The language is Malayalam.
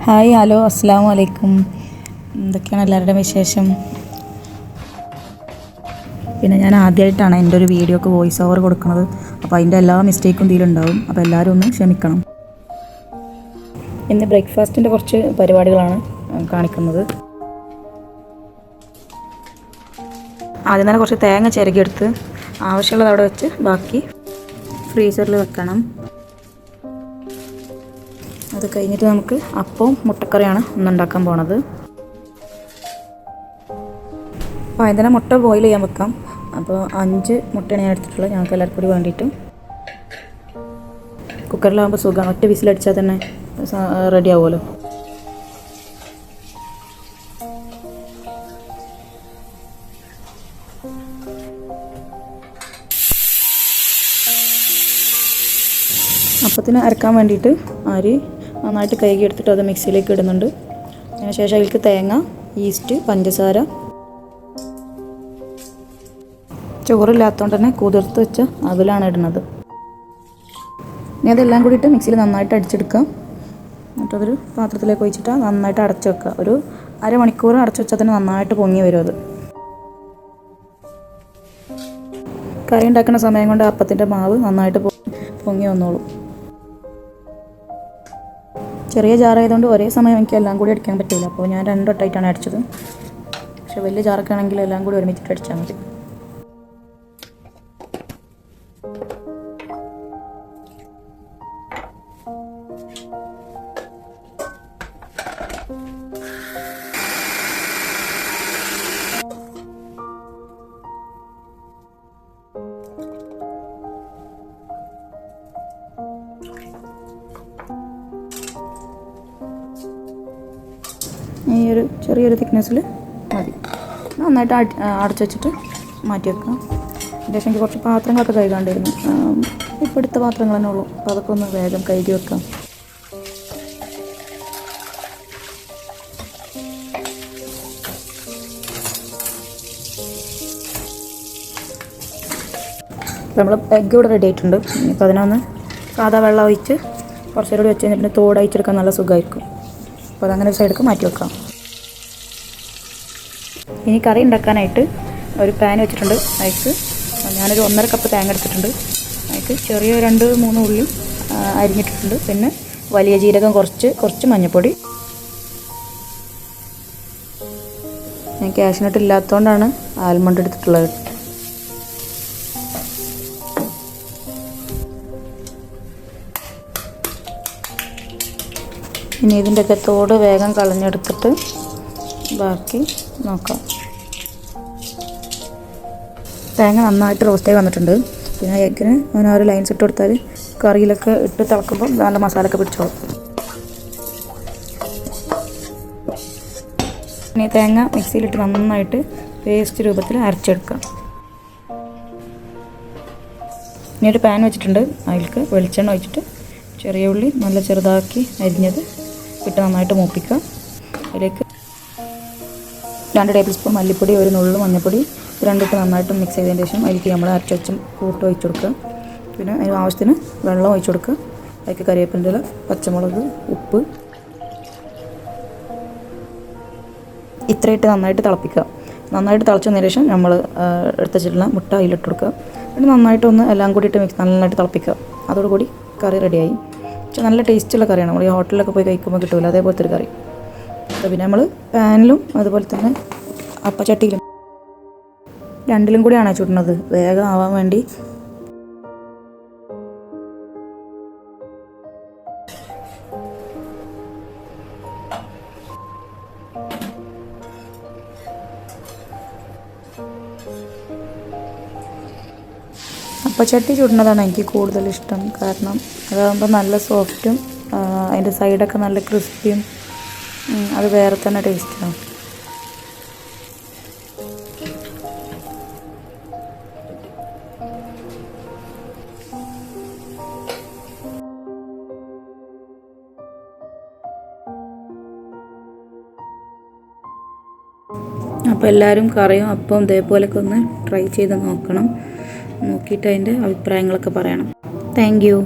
ഹായ് ഹലോ അസ്സാം വലൈക്കും. എന്തൊക്കെയാണ് എല്ലാവരുടെയും വിശേഷം? പിന്നെ ഞാൻ ആദ്യമായിട്ടാണ് എൻ്റെ ഒരു വീഡിയോക്ക് വോയിസ് ഓവർ കൊടുക്കുന്നത്. അപ്പോൾ അതിൻ്റെ എല്ലാ മിസ്റ്റേക്കും ഇതിലുണ്ടാവും. അപ്പോൾ എല്ലാവരും ഒന്ന് ക്ഷമിക്കണം. ഇന്ന് ബ്രേക്ക്ഫാസ്റ്റിൻ്റെ കുറച്ച് പരിപാടികളാണ് കാണിക്കുന്നത്. ആദ്യം തന്നെ കുറച്ച് തേങ്ങ ചിരകിയെടുത്ത് ആവശ്യമുള്ളത് അവിടെ വെച്ച് ബാക്കി ഫ്രീസറിൽ വെക്കണം. അത് കഴിഞ്ഞിട്ട് നമുക്ക് അപ്പവും മുട്ടക്കറിയാണ് ഇന്നുണ്ടാക്കാൻ പോണത്. അപ്പോൾ അതിന് മുട്ട ബോയിൽ ചെയ്യാൻ വെക്കാം. അപ്പോൾ 5 മുട്ടയാണ് ഞാൻ എടുത്തിട്ടുള്ളത്, ഞങ്ങൾക്ക് എല്ലാവർക്കും കൂടി വേണ്ടിയിട്ട്. കുക്കറിലാകുമ്പോൾ സുഖമാണ്, ഒറ്റ വിസിലടിച്ചാൽ തന്നെ റെഡി ആവുമല്ലോ. അപ്പത്തിന് അരക്കാൻ വേണ്ടിയിട്ട് അരി നന്നായിട്ട് കഴുകി എടുത്തിട്ട് അത് മിക്സിയിലേക്ക് ഇടുന്നുണ്ട്. അതിന് ശേഷം അതിലേക്ക് തേങ്ങ, ഈസ്റ്റ്, പഞ്ചസാര, ചോറില്ലാത്തതുകൊണ്ട് തന്നെ കുതിർത്ത് വെച്ച അവിലാണ് ഇടുന്നത്. ഇനി അതെല്ലാം കൂടിയിട്ട് മിക്സിയിൽ നന്നായിട്ട് അടിച്ചെടുക്കാം. എന്നിട്ടതൊരു പാത്രത്തിലേക്ക് ഒഴിച്ചിട്ട് നന്നായിട്ട് അടച്ചു വെക്കുക. ഒരു അരമണിക്കൂർ അടച്ചു വെച്ചാൽ തന്നെ നന്നായിട്ട് പൊങ്ങി വരും. അത് കറി ഉണ്ടാക്കുന്ന സമയം കൊണ്ട് അപ്പത്തിൻ്റെ മാവ് നന്നായിട്ട് പൊങ്ങി വന്നോളും. ചെറിയ ജാറായതുകൊണ്ട് ഒരേ സമയം എനിക്ക് എല്ലാം കൂടി അടിക്കാൻ പറ്റില്ല. അപ്പോൾ ഞാൻ 2 വട്ടമായിട്ടാണ് അടിച്ചത്. പക്ഷെ വലിയ ജാറൊക്കെ ആണെങ്കിൽ എല്ലാം കൂടി ഒരുമിച്ചിട്ട് അടിച്ചാൽ മതി. ഈ ഒരു ചെറിയൊരു തിക്നെസ്സിൽ മതി. നന്നായിട്ട് അടച്ചു വെച്ചിട്ട് മാറ്റി വെക്കാം. ശേഷം എനിക്ക് കുറച്ച് പാത്രങ്ങളൊക്കെ കഴുകാണ്ടിരുന്നു. ഇപ്പോൾ എടുത്ത പാത്രങ്ങൾ തന്നെ ഉള്ളൂ. അപ്പോൾ അതൊക്കെ ഒന്ന് വേഗം കഴുകി വെക്കാം. നമ്മൾ എഗ്ഗ് ഇവിടെ റെഡി ആയിട്ടുണ്ട്. ഇപ്പോൾ അതിനൊന്ന് സാധാ വെള്ളം ഒഴിച്ച് കുറച്ച് നേരം വെച്ച് കഴിഞ്ഞിട്ട് തോട് അയച്ചെടുക്കാൻ നല്ല സുഖമായിരിക്കും. അപ്പോൾ അതങ്ങനെ ഒരു സൈഡിലേക്ക് മാറ്റി വെക്കാം. ഇനി കറി ഉണ്ടാക്കാനായിട്ട് ഒരു പാൻ വെച്ചിട്ടുണ്ട്. അതിലേക്ക് ഞാനൊരു 1.5 കപ്പ് തേങ്ങ എടുത്തിട്ടുണ്ട്. അതിലേക്ക് ചെറിയ 2-3 ഉള്ളി അരിഞ്ഞിട്ടിട്ടുണ്ട്. പിന്നെ വലിയ ജീരകം കുറച്ച് മഞ്ഞൾപ്പൊടി. ഞാൻ കാഷ്നട്ട് ഇല്ലാത്തതുകൊണ്ടാണ് ആൽമണ്ട് എടുത്തിട്ടുള്ളത്. ഇനി ഇതിൻ്റെയൊക്കെ തോട് വേഗം കളഞ്ഞെടുത്തിട്ട് ബാക്കി നോക്കാം. തേങ്ങ നന്നായിട്ട് റോസ്റ്റായി വന്നിട്ടുണ്ട്. പിന്നെ എഗ്ഗിന് ഞാൻ ഒരു ലൈൻസ് ഇട്ട് കൊടുത്താൽ കറിയിലൊക്കെ ഇട്ട് തിളക്കുമ്പോൾ നല്ല മസാലയൊക്കെ പിടിച്ചോളും. ഇനി തേങ്ങ മിക്സിയിലിട്ട് നന്നായിട്ട് പേസ്റ്റ് രൂപത്തിൽ അരച്ചെടുക്കാം. ഇനി ഒരു പാൻ വെച്ചിട്ടുണ്ട്. അതിലേക്ക് വെളിച്ചെണ്ണ ഒഴിച്ചിട്ട് ചെറിയ ഉള്ളി നല്ല ചെറുതാക്കി അരിഞ്ഞത് ഇട്ട് നന്നായിട്ട് മൂപ്പിക്കുക. അതിലേക്ക് 2 ടേബിൾ സ്പൂൺ മല്ലിപ്പൊടി, 1 നുള്ളു മഞ്ഞൾപ്പൊടി, 2 ഇട്ട് നന്നായിട്ട് മിക്സ് ചെയ്തതിന് ശേഷം അതിലേക്ക് നമ്മൾ അരച്ച് വെച്ച കൂട്ട് ഒഴിച്ച് കൊടുക്കുക. പിന്നെ അതിന് ആവശ്യത്തിന് വെള്ളം ഒഴിച്ച് കൊടുക്കുക. അതിലേക്ക് കറിവേപ്പിൻ്റെ ഇല, പച്ചമുളക്, ഉപ്പ് ഇത്രയിട്ട് നന്നായിട്ട് തിളപ്പിക്കുക. നന്നായിട്ട് തിളച്ചതിന് ശേഷം നമ്മൾ എടുത്ത് വെച്ചിട്ടുള്ള മുട്ട അതിലിട്ട് കൊടുക്കുക. പിന്നെ നന്നായിട്ടൊന്ന് എല്ലാം കൂടിയിട്ട് നന്നായിട്ട് തിളപ്പിക്കുക. അതോടുകൂടി കറി റെഡിയായി. പക്ഷേ നല്ല ടേസ്റ്റുള്ള കറിയാണ്. നമ്മൾ ഈ ഹോട്ടലിലൊക്കെ പോയി കഴിക്കുമ്പോൾ കിട്ടില്ല അതേപോലത്തെ ഒരു കറി. പിന്നെ നമ്മൾ പാനിലും അതുപോലെ തന്നെ അപ്പച്ചട്ടിയിലും 2ലും കൂടിയാണ് ചുടുന്നത്, വേഗം ആവാൻ വേണ്ടി. അപ്പച്ചട്ടി ചുടുന്നതാണ് എനിക്ക് കൂടുതൽ ഇഷ്ടം. കാരണം അതാകുമ്പോൾ നല്ല സോഫ്റ്റും അതിൻ്റെ സൈഡൊക്കെ നല്ല ക്രിസ്പിയും, അത് വേറെ തന്നെ ടേസ്റ്റാണ്. അപ്പോൾ എല്ലാവരും കറിയും അപ്പം ഇതേപോലെയൊക്കെ ഒന്ന് ട്രൈ ചെയ്ത് നോക്കണം. നോക്കിയിട്ട് അതിൻ്റെ അഭിപ്രായങ്ങളൊക്കെ പറയണം. Thank you.